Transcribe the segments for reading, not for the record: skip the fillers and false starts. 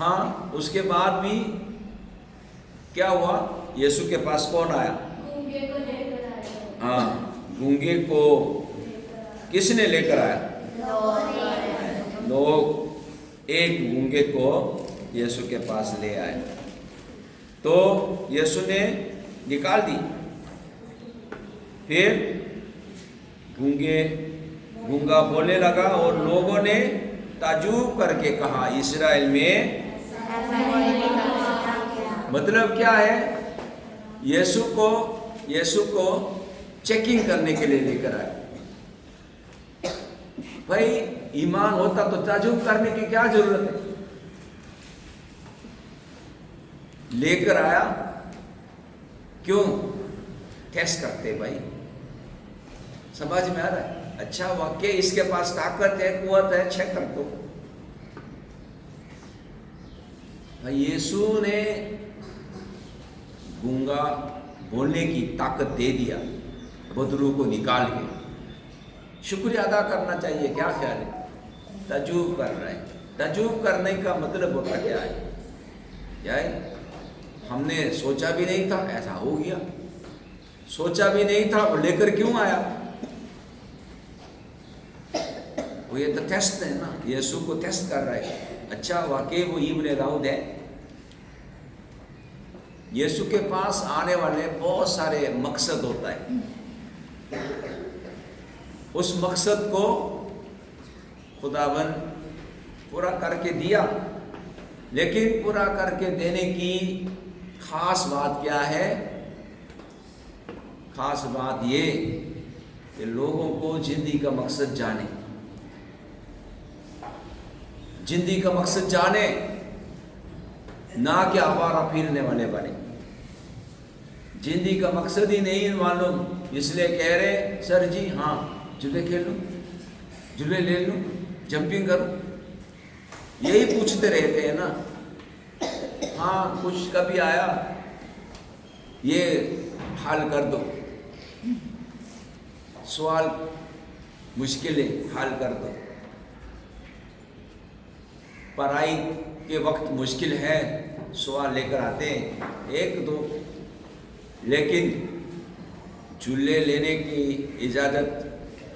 ہاں اس کے بعد بھی کیا ہوا؟ یسوع کے پاس کون آیا؟ گونگے کو لے کر آیا. ہاں گونگے کو کس نے لے کر آیا؟ لوگ ایک گونگے کو یسوع کے پاس لے آئے تو یسوع نے نکال دی. پھر گونگا بولنے لگا اور لوگوں نے تعجب کر کے کہا اسرائیل میں مطلب کیا ہے؟ یسوع کو چیکنگ کرنے کے لیے لے کر آئے. بھائی ایمان ہوتا تو تعجب کرنے کی کیا ضرورت ہے؟ لے کر آیا کیوں؟ ٹیسٹ کرتے بھائی. سمجھ میں آ رہا ہے؟ اچھا واقعی اس کے پاس طاقت ہے، قوت ہے، چیک کر دو. یسوع نے گونگا بولنے کی طاقت دے دیا بدرو کو نکال کے. شکریہ ادا کرنا چاہیے. کیا خیال ہے؟ تعجب کر رہے ہیں. تعجب کرنے کا مطلب ہوتا کیا ہے؟ ہم نے سوچا بھی نہیں تھا ایسا ہو گیا، سوچا بھی نہیں تھا لے کر کیوں آیا؟ وہ یہ تو ٹیسٹ ہے نا، یسوع کو ٹیسٹ کر رہا ہے. اچھا واقعی وہ ابن داؤد ہے. یسوع کے پاس آنے والے بہت سارے مقصد ہوتا ہے. اس مقصد کو خداوند پورا کر کے دیا، لیکن پورا کر کے دینے کی خاص بات کیا ہے؟ خاص بات یہ کہ لوگوں کو زندگی کا مقصد جانے، زندگی کا مقصد جانے، نہ کہ آوارہ پھرنے والے بنے. زندگی کا مقصد ہی نہیں معلوم، اس لیے کہہ رہے سر جی ہاں جھولے کھیل لوں، جھولے لے لوں، جمپنگ کروں. یہی پوچھتے رہتے ہیں نا. ہاں کچھ کبھی آیا یہ حل کر دو، سوال مشکلیں حل کر دو. پڑھائی کے وقت مشکل ہے، سوال لے کر آتے ہیں ایک دو، لیکن جھولے لینے کی اجازت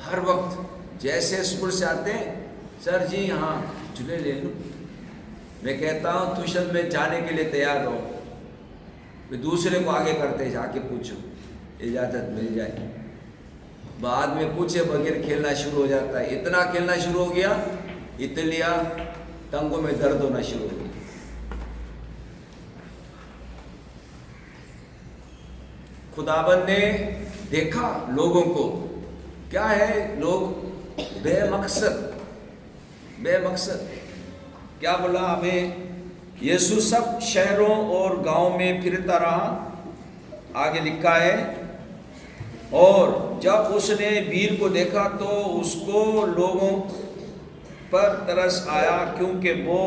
ہر وقت. جیسے اسکول سے آتے ہیں سر جی ہاں جھولے لے لوں. میں کہتا ہوں ٹیوشن میں جانے کے لیے تیار رہو، پھر دوسرے کو آگے کرتے جا کے پوچھو اجازت مل جائے. بعد میں پوچھے بغیر کھیلنا شروع ہو جاتا ہے. اتنا کھیلنا شروع ہو گیا اتلیا ٹنگوں میں درد ہونا شروع ہو گیا. خداوند نے دیکھا لوگوں کو کیا ہے، لوگ بے مقصد کیا بولا ہمیں؟ یسوع سب شہروں اور گاؤں میں پھرتا رہا. آگے لکھا ہے اور جب اس نے بھیڑ کو دیکھا تو اس کو لوگوں پر ترس آیا، کیونکہ وہ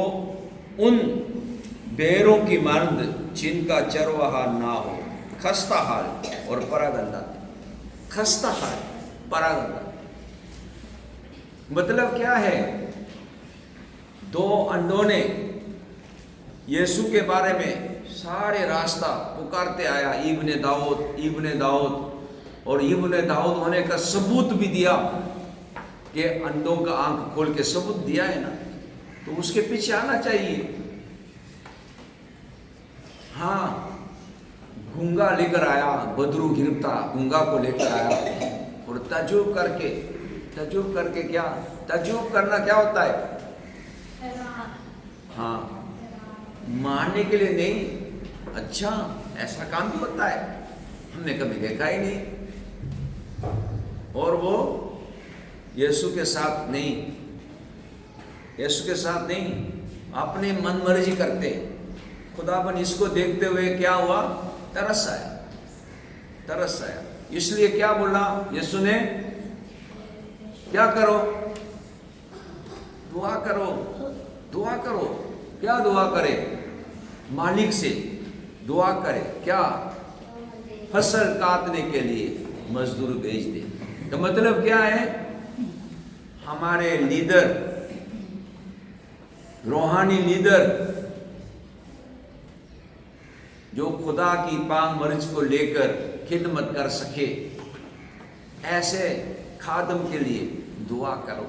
ان بھیڑوں کی مانند جن کا چرواہا نہ ہو. خستہ حال اور پراگندہ. خستہ حال، پراگندہ مطلب کیا ہے؟ دو انڈوں نے یسوع کے بارے میں سارے راستہ پکارتے آیا ابن داؤد، اور ابن داؤد ہونے کا ثبوت بھی دیا کہ انڈوں کا آنکھ کھول کے ثبوت دیا ہے نا، تو اس کے پیچھے آنا چاہیے. ہاں گونگا لے کر آیا، بدرو گرفتا گونگا کو لے کر آیا اور تعجب کر کے کیا تعجب کرنا کیا ہوتا ہے؟ ہاں ماننے کے لیے نہیں. اچھا ایسا کام بھی ہوتا ہے، ہم نے کبھی دیکھا ہی نہیں. اور وہ یسوع کے ساتھ نہیں اپنے من مرضی کرتے. خداوند اس کو دیکھتے ہوئے کیا ہوا؟ ترس آیا. اس لیے کیا بولا یسوع نے؟ کیا کرو؟ دعا کرو. کیا دعا کرے؟ مالک سے دعا کرے کیا؟ فصل کاٹنے کے لیے مزدور بھیج دے. تو مطلب کیا ہے؟ ہمارے لیڈر، روحانی لیڈر جو خدا کی پاک مرض کو لے کر خدمت کر سکے، ایسے خادم کے لیے دعا کرو۔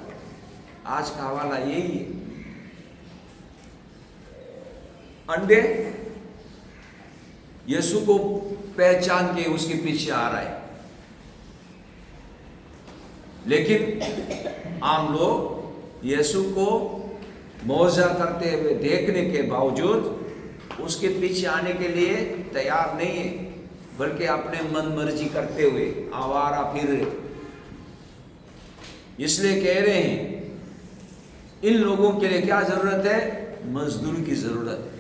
آج کا حوالہ یہی ہے۔ انڈے یسوع کو پہچان کے اس کے پیچھے آ رہا ہے، لیکن عام لوگ یسوع کو معجزہ کرتے ہوئے دیکھنے کے باوجود اس کے پیچھے آنے کے لیے تیار نہیں ہے، بلکہ اپنے من مرضی کرتے ہوئے آوارہ پھر رہے۔ اس لیے کہہ رہے ہیں ان لوگوں کے لیے کیا ضرورت ہے؟ مزدور کی ضرورت ہے۔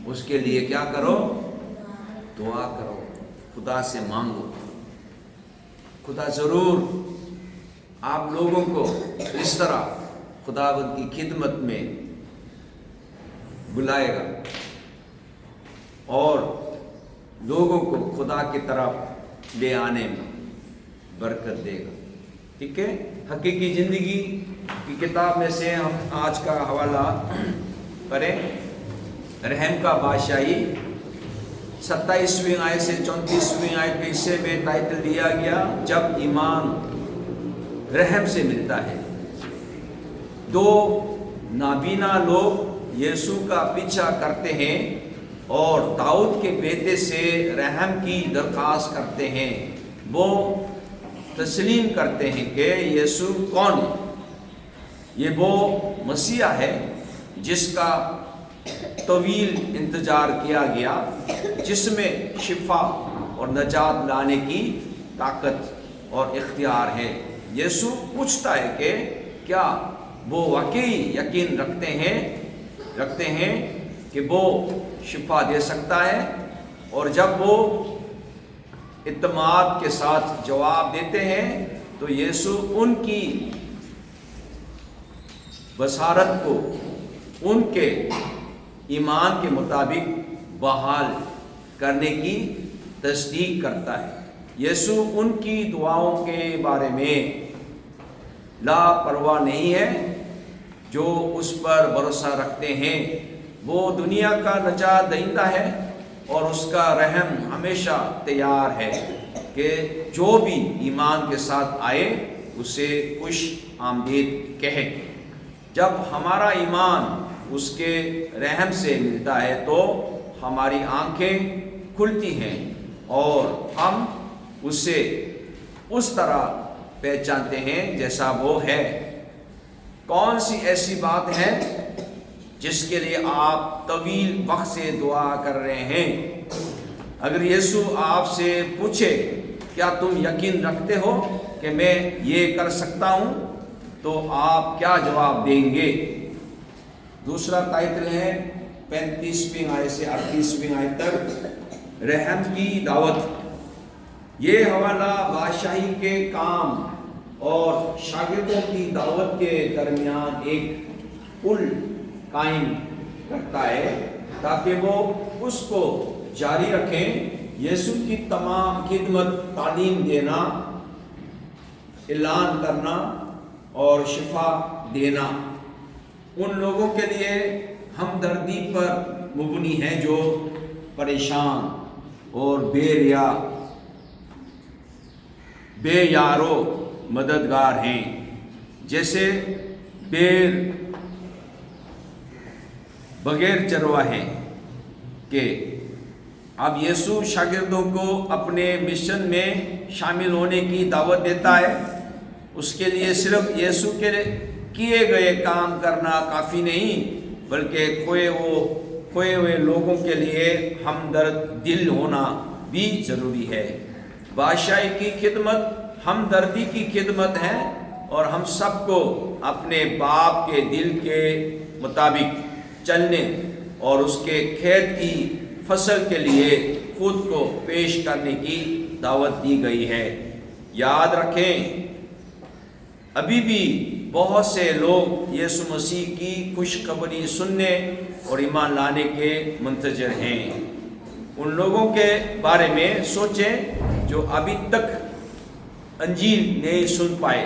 اس کے لیے کیا کرو؟ دعا کرو، خدا سے مانگو۔ خدا ضرور آپ لوگوں کو اس طرح خداوند کی خدمت میں بلائے گا اور لوگوں کو خدا کی طرف لے آنے میں برکت دے گا۔ ٹھیک ہے، حقیقی زندگی کی کتاب میں سے ہم آج کا حوالہ کریں۔ رحم کا بادشاہی 27ویں آیت سے 34ویں آیت کے حصے میں ٹائٹل دیا گیا، جب ایمان رحم سے ملتا ہے۔ دو نابینا لوگ یسوع کا پیچھا کرتے ہیں اور داؤد کے بیٹے سے رحم کی درخواست کرتے ہیں۔ وہ تسلیم کرتے ہیں کہ یسوع کون ہے؟ یہ وہ مسیح ہے جس کا طویل انتظار کیا گیا، جس میں شفا اور نجات لانے کی طاقت اور اختیار ہے۔ یسوع پوچھتا ہے کہ کیا وہ واقعی یقین رکھتے ہیں کہ وہ شفا دے سکتا ہے؟ اور جب وہ اعتماد کے ساتھ جواب دیتے ہیں تو یسوع ان کی بصارت کو ان کے ایمان کے مطابق بحال کرنے کی تصدیق کرتا ہے۔ یسوع ان کی دعاؤں کے بارے میں لاپرواہ نہیں ہے جو اس پر بھروسہ رکھتے ہیں۔ وہ دنیا کا نجات دہندہ ہے اور اس کا رحم ہمیشہ تیار ہے کہ جو بھی ایمان کے ساتھ آئے اسے خوش آمدید کہے۔ جب ہمارا ایمان اس کے رحم سے ملتا ہے تو ہماری آنکھیں کھلتی ہیں اور ہم اسے اس طرح پہچانتے ہیں جیسا وہ ہے۔ کون سی ایسی بات ہے جس کے لیے آپ طویل وقت سے دعا کر رہے ہیں؟ اگر یسوع آپ سے پوچھے کیا تم یقین رکھتے ہو کہ میں یہ کر سکتا ہوں، تو آپ کیا جواب دیں گے؟ دوسرا ٹائٹل ہے 35ویں آیت سے 38ویں آیت تک، رحم کی دعوت۔ یہ حوالہ بادشاہی کے کام اور شاگردوں کی دعوت کے درمیان ایک پل قائم کرتا ہے تاکہ وہ اس کو جاری رکھیں۔ یسوع کی تمام خدمت تعلیم دینا، اعلان کرنا اور شفا دینا ان لوگوں کے لیے ہمدردی پر مبنی ہے جو پریشان اور بے یارو مددگار ہیں، جیسے بغیر چرواہے کے۔ اب یسوع شاگردوں کو اپنے مشن میں شامل ہونے کی دعوت دیتا ہے۔ اس کے لیے صرف یسوع کے کیے گئے کام کرنا کافی نہیں، بلکہ کھوئے ہوئے لوگوں کے لیے ہمدرد دل ہونا بھی ضروری ہے۔ بادشاہی کی خدمت ہمدردی کی خدمت ہے اور ہم سب کو اپنے باپ کے دل کے مطابق چلنے اور اس کے کھیت کی فصل کے لیے خود کو پیش کرنے کی دعوت دی گئی ہے۔ یاد رکھیں، ابھی بھی بہت سے لوگ یسوع مسیح کی خوشخبری سننے اور ایمان لانے کے منتظر ہیں۔ ان لوگوں کے بارے میں سوچیں جو ابھی تک انجیل نہیں سن پائے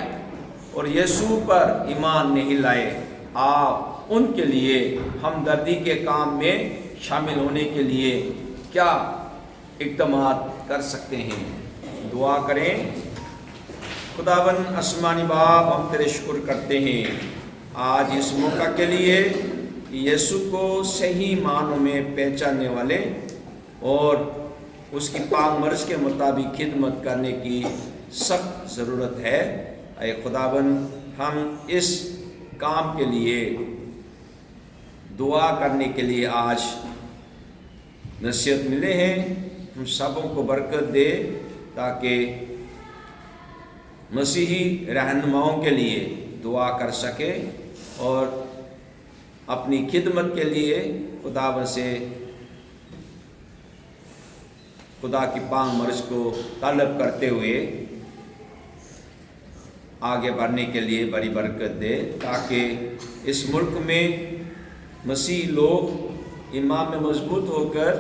اور یسوع پر ایمان نہیں لائے۔ آپ ان کے لیے ہمدردی کے کام میں شامل ہونے کے لیے کیا اقدامات کر سکتے ہیں؟ دعا کریں۔ خداوند آسمانی باپ، ہم تیرے شکر کرتے ہیں آج اس موقع کے لیے کہ یسوع کو صحیح معنوں میں پہچاننے والے اور اس کی پاک مرض کے مطابق خدمت کرنے کی سخت ضرورت ہے۔ اے خداوند، ہم اس کام کے لیے دعا کرنے کے لیے آج نصیحت ملے ہیں۔ ہم سبوں کو برکت دے تاکہ مسیحی رہنماؤں کے لیے دعا کر سکے اور اپنی خدمت کے لیے خداوند سے خدا کی پاک مرض کو طلب کرتے ہوئے آگے بڑھنے کے لیے بڑی برکت دے، تاکہ اس ملک میں مسیح لوگ ایمان میں مضبوط ہو کر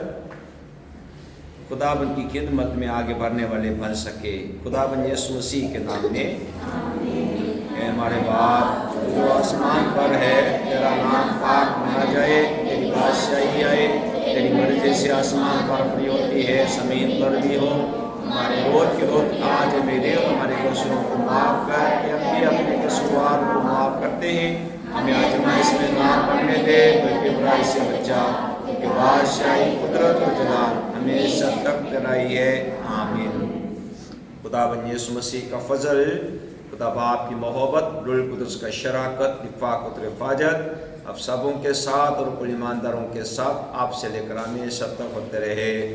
خداوند کی خدمت میں آگے بڑھنے والے بن سکے۔ خداوند یسوع مسیح کے نام میں اے ہمارے باپ جو آسمان پر ہے، تیرا نام پاک مانا جائے، تیری بادشاہی آئے، تیری مرضی سے آسمان پر بھی ہوتی ہے زمین پر بھی ہو۔ ہمارے روز کی روز آج میرے اور ہمارے قصوروں کو معاف کر، کہ ہم بھی اپنے قصوروار کو معاف کرتے ہیں۔ ہمیں آزمائش میں نہ پڑنے دے بلکہ برائی سے بچا، کہ بادشاہی، قدرت اور جلال ہمیشہ تک تیرائی ہے، آمین۔ خداوند یسوع مسیح کا فضل، خدا باپ کی محبت، روح القدس کا شراکت، رفاقت اور حفاظت اب سبوں کے ساتھ اور کل ایمانداروں کے ساتھ آپ سے لے کر ہمیشہ تک ہوتے رہے۔